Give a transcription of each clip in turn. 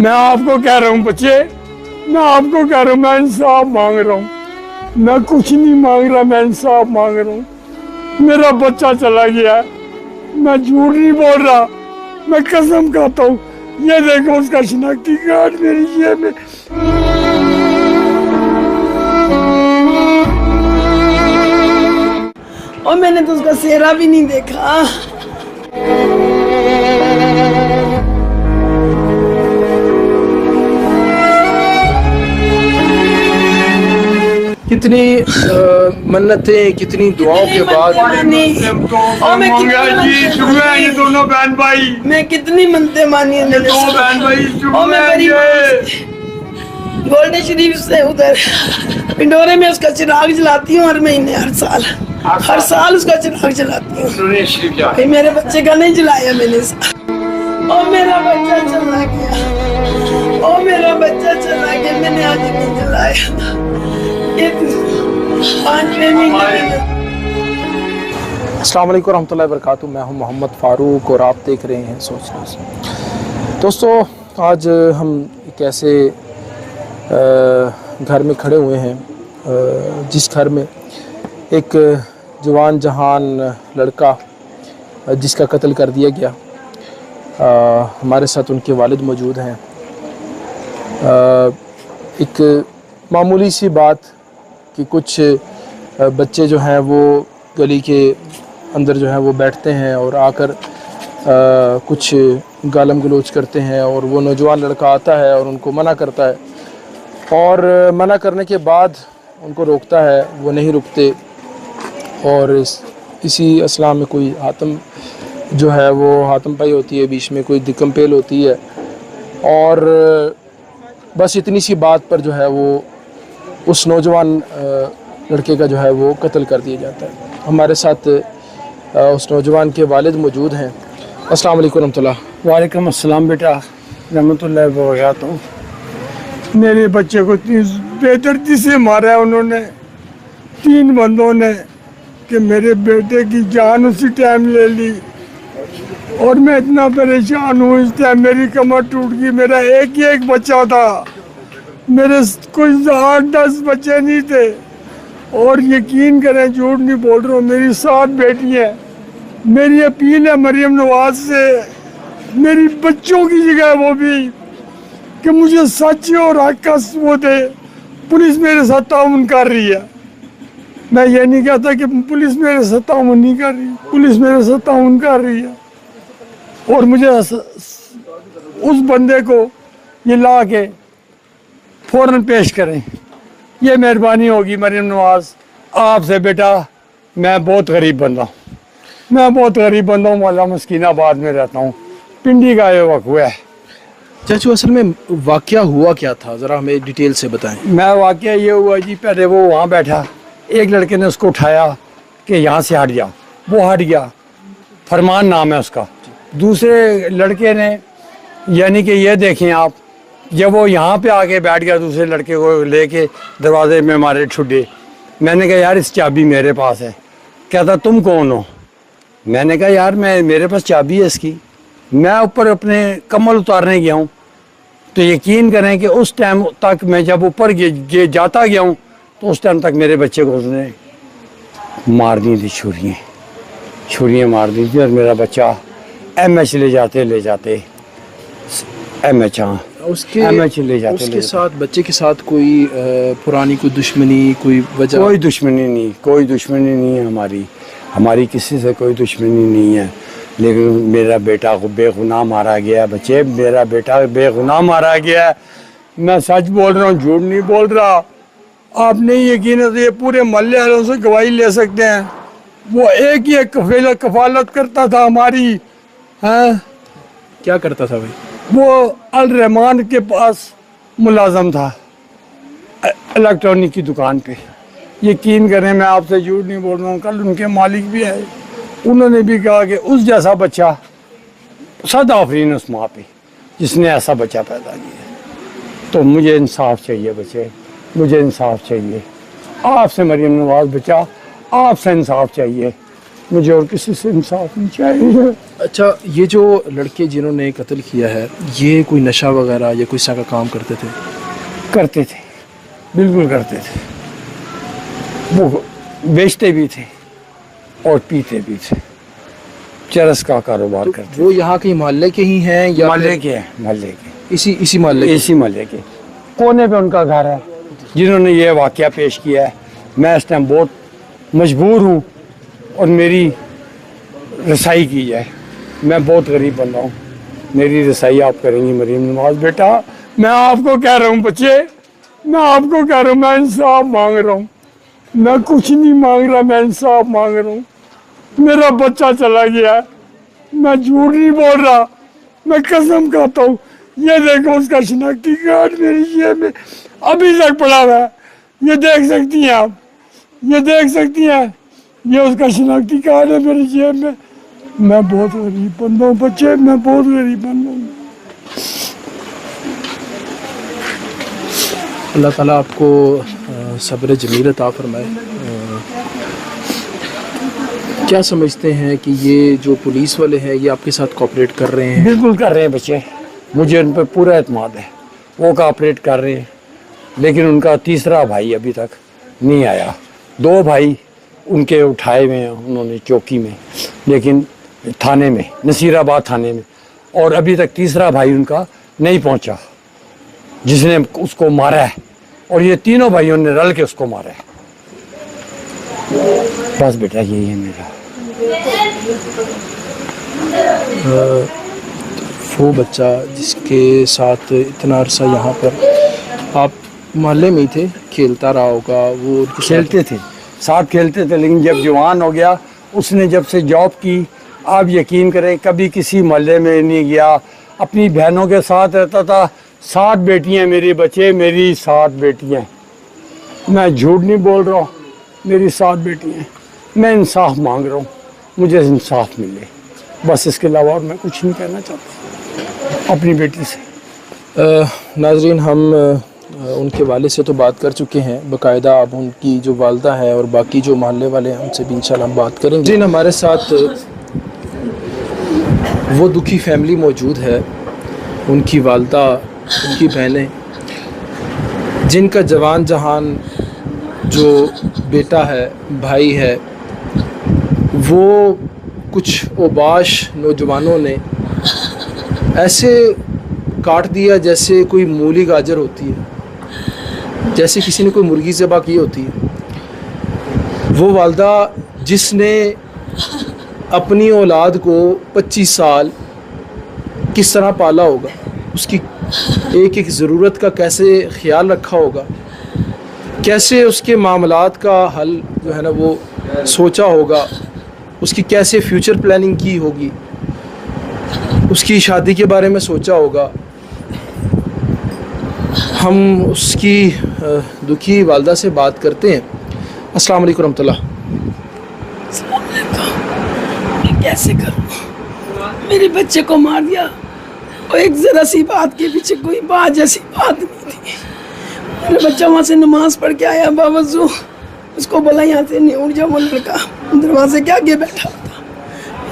मैं आपको कह रहा हूँ बच्चे, मैं आपको कह रहा हूँ, मैं इंसाफ मांग रहा हूँ। मैं कुछ नहीं मांग रहा, मैं इंसाफ मांग रहा हूँ। मेरा बच्चा चला गया, मैं झूठ नहीं बोल रहा, मैं कसम खाता हूँ। ये देखो उसका शिनाख्ती कार्ड मेरी जेब में। और मैंने तो उसका चेहरा भी नहीं देखा। कितनी मन्नतें, कितनी दुआओं के बाद ये दोनों बहन भाई, मैं कितनी मनते मानी है। दो बहन भाई गोल्डन शरीफ से उधर पिंडोरे में उसका चिराग जलाती हूँ हर महीने, हर साल उसका चिराग जलाती हूँ। मेरे बच्चे का नहीं जलाया मैंने। और मेरा बच्चा चला गया, और मेरा बच्चा चला गया, मैंने आज नहीं जलाया। 5वें महीने। अस्सलाम वालेकुम रहमतुल्लाहि व बरकातुहू। मैं हूं मोहम्मद फ़ारूक और आप देख रहे हैं सोचने से। दोस्तों, आज हम एक ऐसे घर में खड़े हुए हैं जिस घर में एक जवान जहान लड़का जिसका कत्ल कर दिया गया, हमारे साथ उनके वालिद मौजूद हैं। एक मामूली सी बात कि कुछ बच्चे जो हैं वो गली के अंदर जो है वो बैठते हैं और आकर कुछ गालम गलोच करते हैं, और वो नौजवान लड़का आता है और उनको मना करता है, और मना करने के बाद उनको रोकता है, वो नहीं रुकते। और इसी असला में कोई हातम जो है वो हातम पाई होती है, बीच में कोई दिकम्पेल होती है, और बस इतनी सी बात पर जो है वो उस नौजवान लड़के का जो है वो कत्ल कर दिया जाता है। हमारे साथ उस नौजवान के वालिद मौजूद हैं। अस्सलाम वालेकुम रहमतुल्लाह। वालेकुम अस्सलाम बेटा, रहमतुल्लाहि व बरकातहू। मेरे बच्चे को इतनी बेदर्दी से मारा है उन्होंने, 3 बंदों ने, कि मेरे बेटे की जान उसी टाइम ले ली। और मैं इतना परेशान हूँ इस टाइम, मेरी कमर टूट गई। मेरा एक ही एक बच्चा था, मेरे कोई 8-10 बच्चे नहीं थे। और यकीन करें, झूठ नहीं बोल रहा हूँ, मेरी 7 बेटियाँ। मेरी अपील है मरियम नवाज से, मेरी बच्चों की जगह वो भी, कि मुझे सच और हक का वो दे। पुलिस मेरे साथ ताउन कर रही है, मैं ये नहीं कहता कि पुलिस मेरे साथ ताउन नहीं कर रही, पुलिस मेरे साथ ताउन कर रही है। और मुझे उस बंदे को ये ला के फौरन पेश करें, ये मेहरबानी होगी मरियम नवाज आपसे। बेटा, मैं बहुत गरीब बंदा हूँ, मैं बहुत गरीब बंदा हूँ, मोहल्ला मस्कीनाबाद में रहता हूँ, पिंडी का ये वक्त हुआ है। चाचू, असल में वाक़या हुआ क्या था, ज़रा हमें डिटेल से बताएं। मैं वाक़या ये हुआ जी, पहले वो वहाँ बैठा, एक लड़के ने उसको उठाया कि यहाँ से हट जाओ, वो हट गया, फरमान नाम है उसका। दूसरे लड़के ने, यानी कि ये देखें आप, जब वो यहाँ पे आके बैठ गया, दूसरे लड़के को लेके दरवाजे में मारे ठुड्डे। मैंने कहा यार इस चाबी मेरे पास है। कहता तुम कौन हो? मैंने कहा यार मेरे पास चाबी है इसकी। मैं ऊपर अपने कम्बल उतारने गया हूँ, तो यकीन करें कि उस टाइम तक मैं जब ऊपर जाता गया हूँ तो उस टाइम तक मेरे बच्चे को उसने मार दी थी, छुरियाँ मार दी थी। और मेरा बच्चा MH ले जाते MH, हाँ उसके MH ले जाते। उसके साथ, बच्चे के साथ कोई पुरानी कोई दुश्मनी, कोई वजह? कोई दुश्मनी नहीं, कोई दुश्मनी नहीं है हमारी किसी से कोई दुश्मनी नहीं है। लेकिन मेरा बेटा को बेगुनाह मारा गया, बच्चे, मेरा बेटा बेगुनाह मारा गया। मैं सच बोल रहा हूँ, झूठ नहीं बोल रहा। आप नहीं यकीन है तो ये पूरे मोहल्ले वालों से गवाही ले सकते हैं। वो एक ही एक कफालत करता था हमारी। हैं, क्या करता था भाई? वो अल रहमान के पास मुलाजम था, इलेक्ट्रॉनिक की दुकान पे। यकीन करें, मैं आपसे झूठ नहीं बोल रहा हूँ, कल उनके मालिक भी आए, उन्होंने भी कहा कि उस जैसा बच्चा सद आफरीन उस माँ पे जिसने ऐसा बच्चा पैदा किया। तो मुझे इंसाफ चाहिए बच्चे, मुझे इंसाफ चाहिए आपसे। मरियम नवाज बच्चा, आपसे इंसाफ चाहिए। मुझे और किसी से इंसाफ नहीं चाहिए। अच्छा, ये जो लड़के जिन्होंने कत्ल किया है, ये कोई नशा वगैरह या कोई इस तरह का काम करते थे? करते थे, बिल्कुल करते थे। वो बेचते भी थे और पीते भी थे, चरस का कारोबार करते। वो यहाँ के मोहल्ले के ही हैं या मोहल्ले के हैं, मोहल्ले के, इसी मोहल्ले के? इसी मोहल्ले के कोने पे उनका घर है जिन्होंने ये वाकया पेश किया है। मैं इस टाइम बहुत मजबूर हूँ और मेरी रसाई की जाए। मैं बहुत गरीब बंदा हूँ, मेरी रसाई आप करेंगी मरीम नवाज बेटा। मैं आपको कह रहा हूँ बच्चे, मैं आपको कह रहा हूँ, मैं इंसाफ मांग रहा हूँ। मैं कुछ नहीं मांग रहा, मैं इंसाफ मांग रहा हूँ। मेरा बच्चा चला गया, मैं झूठ नहीं बोल रहा, मैं कसम खाता हूँ। ये देखो उसका शनाख्ती कार्ड मेरी जेब में अभी तक पड़ा हुआ है, ये देख सकती हैं आप, ये देख सकती हैं, ये उसका शनाख्ती कार्ड है मेरी जेब में। मैं बहुत गरीब बंदा हूँ बच्चे, मैं बहुत गरीब बंदा हूँ। अल्लाह ताला आपको सब्र जमील अता फरमाए। क्या समझते हैं कि ये जो पुलिस वाले हैं ये आपके साथ कोऑपरेट कर रहे हैं? बिल्कुल कर रहे हैं बच्चे, मुझे उन पर पूरा एतमाद है, वो कोऑपरेट कर रहे हैं। लेकिन उनका तीसरा भाई अभी तक नहीं आया। 2 भाई उनके उठाए हुए हैं उन्होंने चौकी में, लेकिन थाने में, नसीराबाद थाने में, और अभी तक तीसरा भाई उनका नहीं पहुंचा जिसने उसको मारा है। और ये तीनों भाइयों ने रल के उसको मारा है। बस बेटा यही है मेरा। वो बच्चा जिसके साथ इतना अरसा यहाँ पर आप मोहल्ले में ही थे, खेलता रहा होगा, वो उनके साथ खेलते थे, साथ खेलते थे, लेकिन जब जवान हो गया, उसने जब से जॉब की, आप यकीन करें कभी किसी मोहल्ले में नहीं गया, अपनी बहनों के साथ रहता था। 7 बेटियां मेरे बच्चे, मेरी 7 बेटियां, मैं झूठ नहीं बोल रहा हूँ, मेरी 7 बेटियां। मैं इंसाफ मांग रहा हूँ, मुझे इंसाफ मिले, बस इसके अलावा और मैं कुछ नहीं कहना चाहता अपनी बेटी से। नाजरीन, हम उनके वाले से तो बात कर चुके हैं बाकायदा। अब उनकी जो वालदा है और बाकी जो मोहल्ले वाले हैं उनसे भी इंशाल्लाह हम बात करेंगे। जी, हमारे साथ वो दुखी फैमिली मौजूद है, उनकी वालदा, उनकी बहनें, जिनका जवान जहान जो बेटा है, भाई है, वो कुछ ओबाश नौजवानों ने ऐसे काट दिया जैसे कोई मूली गाजर होती है, जैसे किसी ने कोई मुर्गी ज़बह की होती है। वो वालदा जिसने अपनी औलाद को 25 साल किस तरह पाला होगा, उसकी एक एक ज़रूरत का कैसे ख्याल रखा होगा, कैसे उसके मामलात का हल जो है ना वो सोचा होगा, उसकी कैसे फ्यूचर प्लानिंग की होगी, उसकी शादी के बारे में सोचा होगा। हम उसकी दुखी वालदा से बात करते हैं। अस्सलाम वालेकुम रहमतुल्लाह। मैं कैसे करूँ, मेरे बच्चे को मार दिया और एक ज़रा सी बात के पीछे कोई बात जैसी बात नहीं थी। मेरा बच्चा वहाँ से नमाज पढ़ के आया बावजूद, उसको बोला यहाँ से नहीं उठ जा। वो लड़का दरवाजे के आगे बैठा था,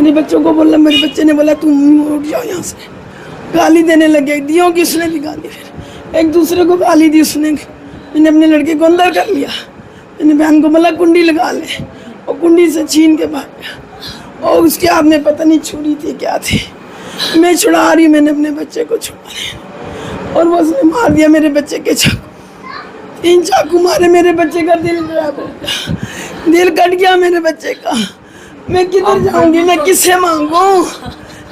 मेरे बच्चों को बोला, मेरे बच्चे ने बोला तुम उठ जाओ यहाँ से। गाली देने लगे, दियों की उसने भी गाली, फिर एक दूसरे को गाली दी उसने। मैंने अपने लड़के को अंदर कर लिया, मैंने बहन को बोला कुंडी लगा ले, और कुंडी से छीन के भाग गया। और उसके हाथ में पता नहीं छुरी थी क्या थी, मैं छुड़ा रही, मैंने अपने बच्चे को छुड़ा और वो उसने मार दिया मेरे बच्चे के चाकू। 3 चाकू मारे, मेरे बच्चे का दिल खराब हो गया, दिल कट गया मेरे बच्चे का। मैं किधर जाऊंगी, मैं किससे मांगूं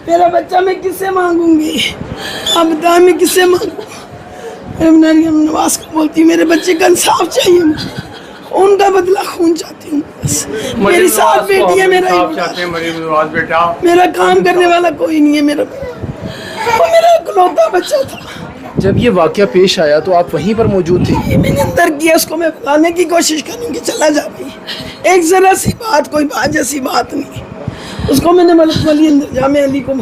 मेरा बच्चा, मैं किससे मांगूंगी? आप बताओ मैं किससे मांगूं? मैं नवाज को बोलती हूँ मेरे बच्चे का इंसाफ चाहिए, मुझे उनका बदला खून चाहती हूँ। बस मेरी 7 बेटी है, मेरा काम करने वाला कोई नहीं है। मेरा इकलौता बच्चा था। जब ये वाकया पेश आया तो आप वहीं पर मौजूद थे? मैंने अंदर किया, उसको मैं बुलाने की कोशिश करूँगी, चला जा भाई, एक जरा सी बात, कोई बात जैसी बात नहीं। उसको मैंने मलक वाली अंदर जा, मैं अली को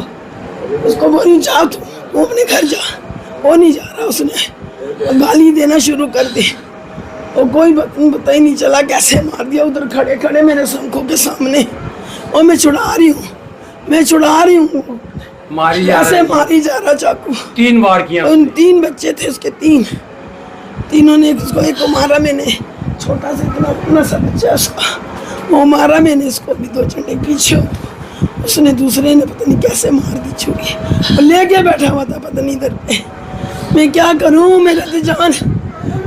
उसको बोली जा तू अपने घर जा, वो नहीं जा रहा, उसने गाली देना शुरू कर दी और कोई पता ही नहीं चला कैसे मार दिया उधर खड़े खड़े मेरे आंखों के सामने। और मैं छुड़ा रही हूँ, मैं छुड़ा रही हूँ। मारी जा ऐसे रही है। मारी जा रहा चाकू। 3 बार किया। उन 3 बच्चे थे उसके, तीनों ने, उसको एक को मारा मैंने, छोटा सा इतना सा बच्चा उसका, वो मारा मैंने इसको भी 2 चंडे पीछे। उसने दूसरे ने पता नहीं कैसे मार दी छुरी, और लेके बैठा हुआ था पता नहीं इधर पे। मैं क्या करूं, मेरा तो जान,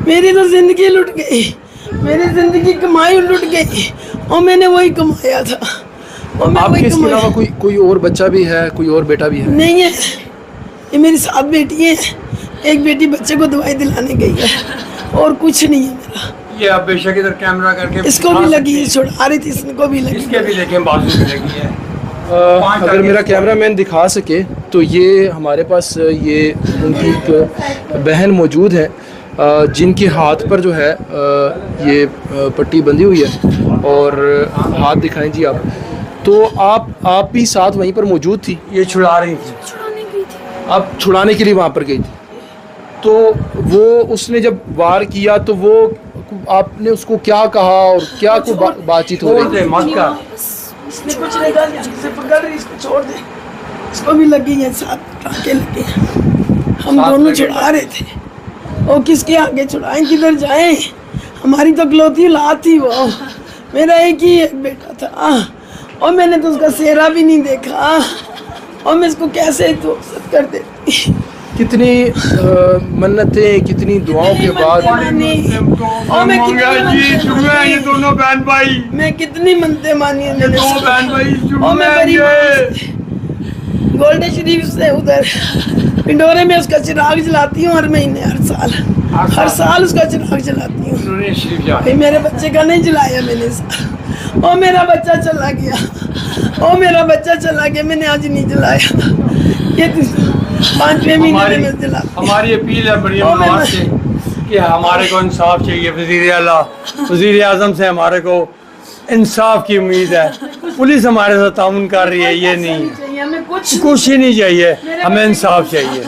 मेरी तो जिंदगी लुट गई, मेरी जिंदगी कमाई लुट गई, और मैंने वही कमाया था। और मैं आपके वही इसके कमाया। अलावा कोई और बच्चा भी है, कोई और बेटा भी है? नहीं है, ये मेरी 7 बेटी है। एक बेटी बच्चे को दवाई दिलाने गई है, और कुछ नहीं है मेरा। ये आप बेशक इधर कैमरा करके इसको भी लगी है, छुड़ा रही थी, इसको भी लगी। इसके भी देखें, बाजू भी लगी है। अगर मेरा कैमरामैन दिखा सके तो ये हमारे पास ये उनकी एक बहन मौजूद है जिनके हाथ पर जो है ये पट्टी बंधी हुई है, और हाथ दिखाएं जी आप। तो आप भी साथ वहीं पर मौजूद थी? ये छुड़ा रही थी। आप छुड़ाने के लिए वहाँ पर गई थी, तो वो उसने जब वार किया तो वो आपने उसको क्या कहा और क्या बातचीत हो रही थी? मत कर। इसने कुछ नहीं कहा, इससे पकड़ रही, इसको छोड़ दे। इसको भी लगी है, 7 टाँके लगे हैं। हम दोनों छुड़ा रहे थे, वो किसके आगे छुड़ाएं, किधर जाएं? हमारी तो इकलौती औलाद थी वो, मेरा एक ही एक बेटा था, और मैंने तो उसका सेहरा भी नहीं देखा, और मैं इसको कैसे तो कर देती। कितनी मन्नतें, कितनी दुआओं के बाद और मैं ये दोनों बहन भाई, मैं कितनी मनते मानी है मैंने। 2 बहन भाई और मैं गरीब गोल्डन शरीफ से उधर पिंडोरे में उसका चिराग जलाती हूँ हर महीने, हर साल उसका चिराग जलाती हूँ। नूरे शरीफ जा। भाई मेरे बच्चे का नहीं जलाया मैंने इस साल, और मेरा बच्चा चला गया, और मेरा बच्चा चला गया, मैंने आज नहीं जलाया। ये 5वें महीने में जला। हमारी अपील है मरियम नवाज से कि हमारे को इंसाफ चाहिए। वज़ीर आज़म से हमारे को इंसाफ की उम्मीद है। पुलिस हमारे साथ ताउन कर रही है, ये नहीं है, हमें कुछ ही नहीं चाहिए, हमें इंसाफ चाहिए,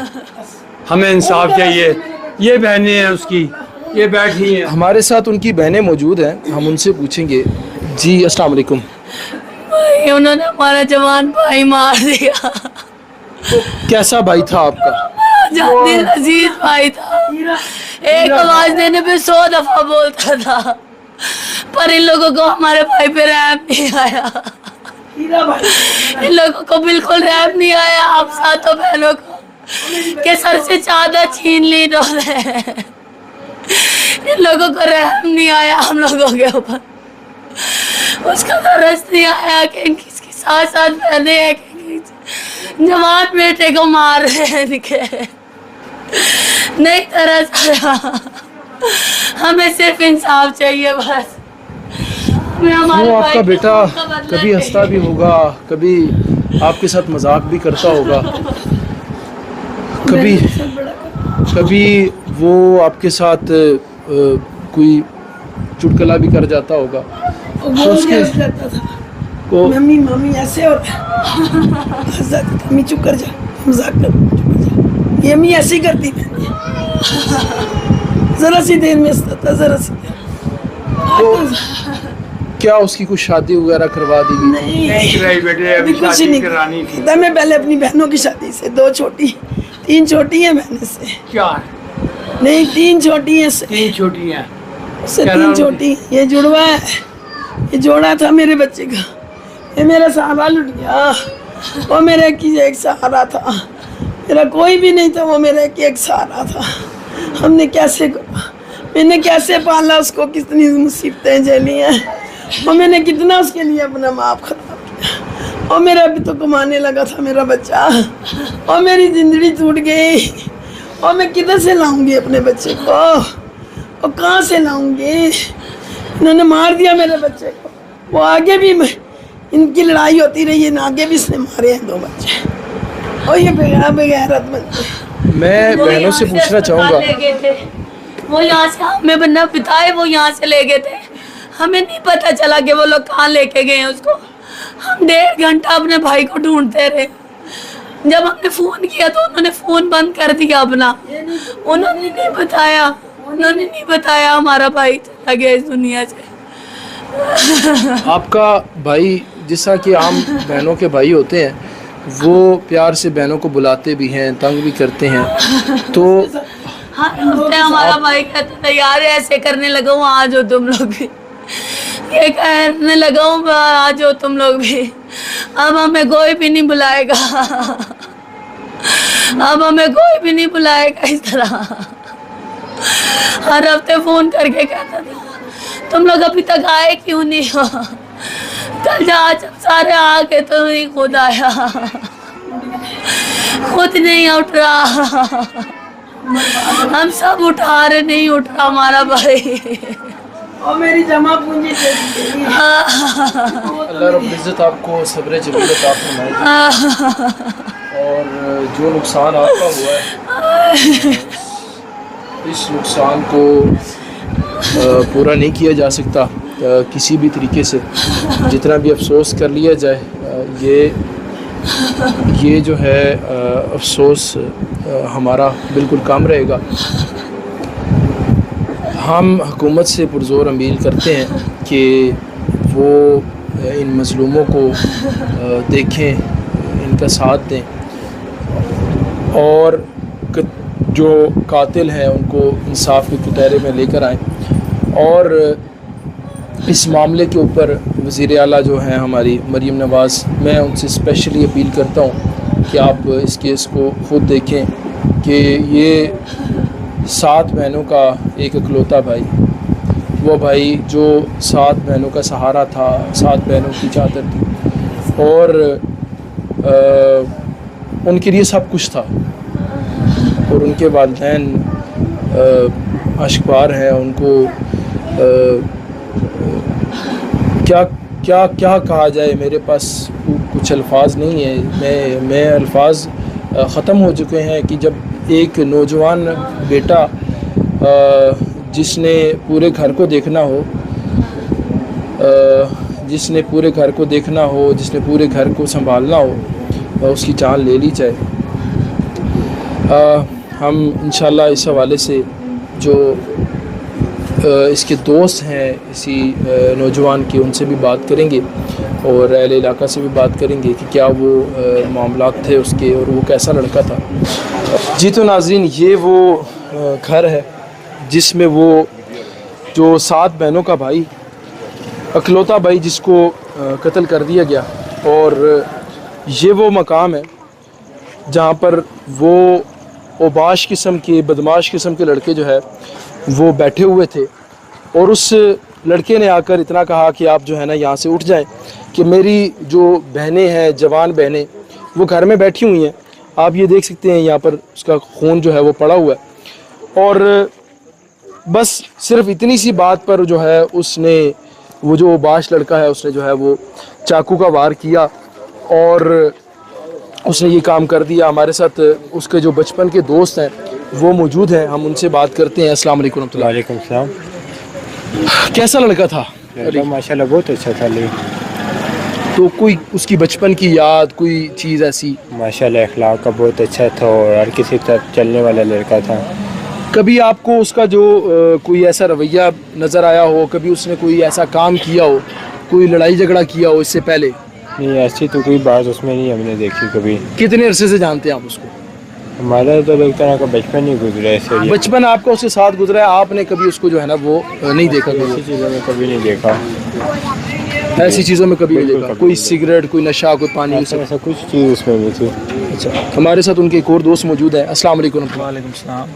हमें इंसाफ चाहिए। ये बहनें हैं उसकी, ये बैठी हैं। हमारे साथ उनकी बहनें मौजूद हैं, हम उनसे पूछेंगे। जी अस्सलाम वालेकुम। भाई उन्होंने हमारा जवान भाई मार दिया। तो कैसा भाई था आपका? जाने अजीज भाई था, एक आवाज देने पे 100 दफा बोलता था, पर इन लोगों को हमारे भाई पे रहम नहीं आया। इन लोगों को बिल्कुल रहम नहीं आया। आप सातों बहनों को के सर से चादर छीन ली इन्होंने। इन लोगों को रहम नहीं आया हम लोगों के ऊपर। उसका तरस नहीं आया कि इनकी 7 बहनें हैं, जवान बेटे को मार रहे हैं इनके। नहीं तरस आया। हमें सिर्फ इंसाफ चाहिए बस। वो आपका बेटा कभी हंसता भी होगा, कभी आपके साथ मजाक भी करता होगा, कभी वो आपके साथ कोई चुटकुला भी कर जाता होगा। तो उसके को मम्मी मम्मी ऐसे होता, मम्मी चुप कर जा, मजाक कर, चुप कर जा। ये मम्मी ऐसी करती थी, जरा सी देर में हंसता, जरा सी देर। तो क्या उसकी कुछ शादी वगैरह करवा दी गई? नहीं कराई बेटे, अभी कुछ शादी नहीं करानी थी। मैं पहले अपनी बहनों की शादी से, 2 छोटी, 3 छोटी हैं बहनें से। क्या? नहीं 3 छोटी हैं से, 3 छोटी हैं, उससे 3 छोटी। ये जुड़वा है, ये जोड़ा था मेरे बच्चे का। ये मेरा सहारा लुट गया, वो मेरे की एक सहारा था, मेरा कोई भी नहीं था, वो मेरे की एक सहारा था। हमने कैसे, मैंने कैसे पाला उसको, कितनी मुसीबतें झेली हैं, और मैंने कितना उसके लिए अपना माँ खराब किया। और मेरा अभी तो कमाने लगा था मेरा बच्चा, और मेरी जिंदगी टूट गई। और मैं किधर से लाऊंगी अपने बच्चे को, और कहाँ से लाऊंगी? इन्होंने मार दिया मेरे बच्चे को। वो आगे भी इनकी लड़ाई होती रही है, आगे भी इसने मारे हैं 2 बच्चे, और ये बेगैरत बंदे। मैं बहनों से पूछना चाहूँगा, वो यहाँ से हमें बन्ना पिता है, वो यहाँ से ले गए थे, हमें नहीं पता चला कि वो लोग कहाँ लेके गए हैं उसको। हम 1.5 घंटा अपने भाई को ढूंढते रहे। जब हमने फोन किया तो उन्होंने फोन बंद कर दिया अपना। उन्होंने नहीं बताया हमारा भाई चला गया इस दुनिया से। आपका भाई जिस तरह के आम बहनों के भाई होते हैं वो प्यार से बहनों को बुलाते भी हैं, तंग भी करते हैं, तो हाँ हमारा भाई कहता था यार ऐसे करने लगा हूँ आ जाओ तुम लोग भी, ये करने लगा हूँ आ जाओ तुम लोग भी, अब हमें कोई भी नहीं बुलाएगा, अब हमें कोई भी नहीं बुलाएगा। इस तरह हर हफ्ते फोन करके कहता था तुम लोग अभी तक आए क्यों नहीं हो, कल जब सारे आ गए तो ही खुद आया, खुद नहीं उठ रहा, हम सब उठा रहे नहीं उठ रहा हमारा भाई। और मेरी जमा पूंजी अल्लाह रब्बुल इज़्ज़त आपको सब्र जमील अता फरमाए, और जो नुकसान आपका हुआ है इस नुकसान को पूरा नहीं किया जा सकता किसी भी तरीके से, जितना भी अफसोस कर लिया जाए ये जो है अफसोस हमारा बिल्कुल कम रहेगा। हम हुकूमत से पुरज़ोर अपील करते हैं कि वो इन मज़लूमों को देखें, इनका साथ दें, और जो कातिल हैं उनको इंसाफ के कटहरे में लेकर आएँ। और इस मामले के ऊपर वज़ीर आला जो हैं हमारी मरीम नवाज़, मैं उनसे स्पेशली अपील करता हूँ कि आप इस केस को ख़ुद देखें कि ये 7 बहनों का एक इकलौता भाई, वो भाई जो 7 बहनों का सहारा था, 7 बहनों की चादर थी, और उनके लिए सब कुछ था, और उनके वालिदैन अश्कबार हैं, उनको क्या कहा जाए, मेरे पास कुछ अल्फाज नहीं है। मैं अल्फाज ख़त्म हो चुके हैं कि जब एक नौजवान बेटा जिसने पूरे घर को देखना हो, जिसने पूरे घर को संभालना हो, उसकी जान ले ली जाए। हम इंशाल्लाह इस हवाले से जो इसके दोस्त हैं इसी नौजवान के, उनसे भी बात करेंगे और अहले इलाका से भी बात करेंगे कि क्या वो मामलात थे उसके और वो कैसा लड़का था। जी तो नाज़रीन, ये वो घर है जिसमें वो जो 7 बहनों का भाई, अकलौता भाई जिसको कत्ल कर दिया गया, और ये वो मकाम है जहाँ पर वो ओबाश किस्म के, बदमाश किस्म के लड़के जो है वो बैठे हुए थे, और उस लड़के ने आकर इतना कहा कि आप जो है ना यहाँ से उठ जाएं, कि मेरी जो बहनें हैं, जवान बहनें, वो घर में बैठी हुई हैं, आप ये देख सकते हैं यहाँ पर उसका खून जो है वो पड़ा हुआ है। और बस सिर्फ इतनी सी बात पर जो है उसने, वो जो ओबाश लड़का है, उसने जो है वो चाकू का वार किया और उसने ये काम कर दिया। हमारे साथ उसके जो बचपन के दोस्त हैं वो मौजूद हैं, हम उनसे बात करते हैं। अस्सलाम वालेकुम। वालेकुम सलाम। कैसा लड़का था? माशाल्लाह बहुत अच्छा था। तो कोई उसकी बचपन की याद, कोई चीज़ ऐसी? माशाल्लाह अखलाक का बहुत अच्छा था और हर किसी के साथ चलने वाला लड़का था। कभी आपको उसका जो कोई ऐसा रवैया नज़र आया हो, कभी उसने कोई ऐसा काम किया हो, कोई लड़ाई झगड़ा किया हो इससे पहले? नहीं, ऐसी तो कोई बात उसमें नहीं हमने देखी कभी। कितने अरसे से जानते हैं आप उसको? हमारा तो एक तरह का बचपन ही गुजरा है। बचपन आपका उसके साथ गुजरा है, आपने कभी उसको जो है ना वो नहीं देखा? ऐसी चीज़ों में कभी नहीं देखा। ऐसी चीज़ों में कभी नहीं देखा? कोई सिगरेट, कोई नशा, कोई पानी, ऐसा कुछ चीज़ उसमें नहीं थी। अच्छा, हमारे साथ उनके एक और दोस्त मौजूद है। अस्सलाम वालेकुम। वालेकुम सलाम।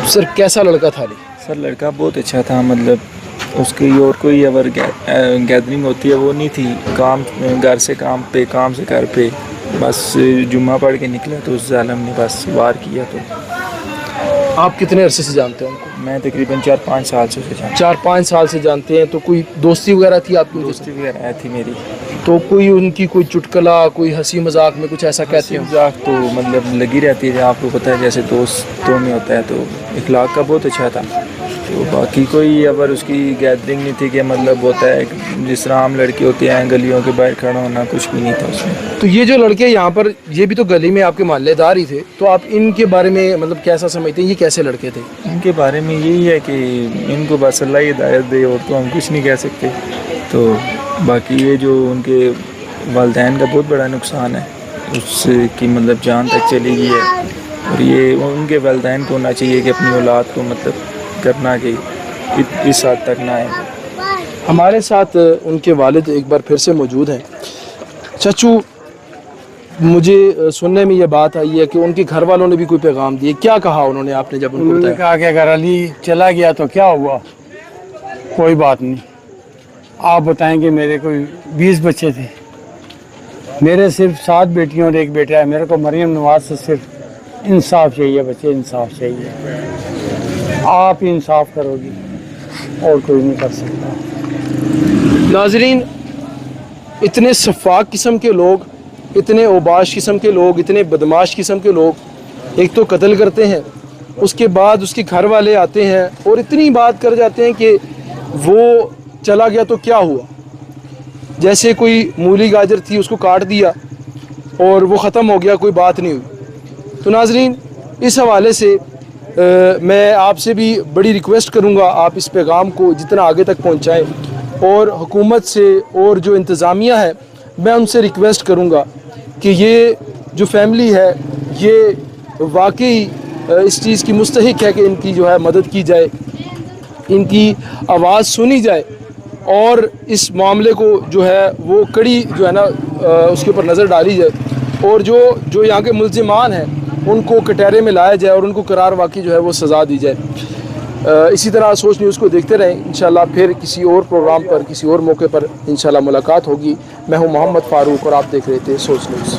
सर कैसा लड़का था? सर लड़का बहुत अच्छा था, मतलब उसकी और कोई अगर गैदरिंग होती है वो नहीं थी। काम, घर से काम पे, काम से घर पे, बस जुम्मा पढ़ के निकला तो उस जालिम ने बस वार किया। तो आप कितने अरसे से जानते हैं उनको? मैं तकरीबन 4-5 साल से जानता हूँ। 4-5 साल से जानते हैं। तो कोई दोस्ती वगैरह थी आपकी? दोस्ती वगैरह थी मेरी। तो कोई उनकी कोई चुटकुला, कोई हंसी मजाक में कुछ ऐसा कहते हैं? मजाक तो मतलब लगी रहती है, आपको पता है जैसे दोस्तों में होता है। तो इखलाक का बहुत अच्छा था। तो बाकी कोई अगर उसकी गैदरिंग नहीं थी कि मतलब होता है जिस तरह आम लड़के होते हैं गलियों के बाहर खड़ा होना, कुछ भी नहीं था उसमें। तो ये जो लड़के यहाँ पर, ये भी तो गली में आपके मोहल्लेदार ही थे, तो आप इनके बारे में मतलब कैसा समझते हैं? ये कैसे लड़के थे? इनके बारे में यही है कि इनको बस अल्लाह ही हिदायत दे, और तो हम कुछ नहीं कह सकते। तो बाकी ये जो उनके वालिदैन का बहुत बड़ा नुकसान है, उसकी मतलब जान तक चली गई है। और ये उनके वालिदैन को होना चाहिए कि अपनी औलाद को मतलब करना कि इस हद तक ना आए। हमारे साथ उनके वालिद एक बार फिर से मौजूद हैं। चाचू, मुझे सुनने में ये बात आई है कि उनके घर वालों ने भी कोई पैगाम दिए, क्या कहा उन्होंने आपने जब उनको उन्होंने बताया? कहा कि अगर अली चला गया तो क्या हुआ, कोई बात नहीं, आप बताएंगे। मेरे कोई 20 बच्चे थे, मेरे सिर्फ 7 बेटियां और 1 बेटा है। मेरे को मरियम नवाज से सिर्फ इंसाफ चाहिए बच्चे, इंसाफ चाहिए। आप इंसाफ करोगी और कोई नहीं कर सकता। नाजरीन, इतने शफाक किस्म के लोग, इतने ओबाश किस्म के लोग, इतने बदमाश किस्म के लोग एक तो कत्ल करते हैं, उसके बाद उसके घर वाले आते हैं और इतनी बात कर जाते हैं कि वो चला गया तो क्या हुआ, जैसे कोई मूली गाजर थी उसको काट दिया और वो ख़त्म हो गया, कोई बात नहीं हुई। तो नाजरीन, इस हवाले से मैं आपसे भी बड़ी रिक्वेस्ट करूँगा, आप इस पैगाम को जितना आगे तक पहुँचाएँ और हुकूमत से और जो इंतज़ामिया है मैं उनसे रिक्वेस्ट करूँगा कि ये जो फैमिली है ये वाकई इस चीज़ की मुस्तहिक है कि इनकी जो है मदद की जाए, इनकी आवाज़ सुनी जाए और इस मामले को जो है वो कड़ी जो है ना उसके ऊपर नज़र डाली जाए और जो यहाँ के मुल्ज़िमान हैं उनको कटहरे में लाया जाए और उनको करार वाकई जो है वो सज़ा दी जाए। इसी तरह सोच न्यूज़ को देखते रहें। इंशाल्लाह फिर किसी और प्रोग्राम पर, किसी और मौके पर इंशाल्लाह मुलाकात होगी। मैं हूं मोहम्मद फ़ारूक और आप देख रहे थे सोच न्यूज़।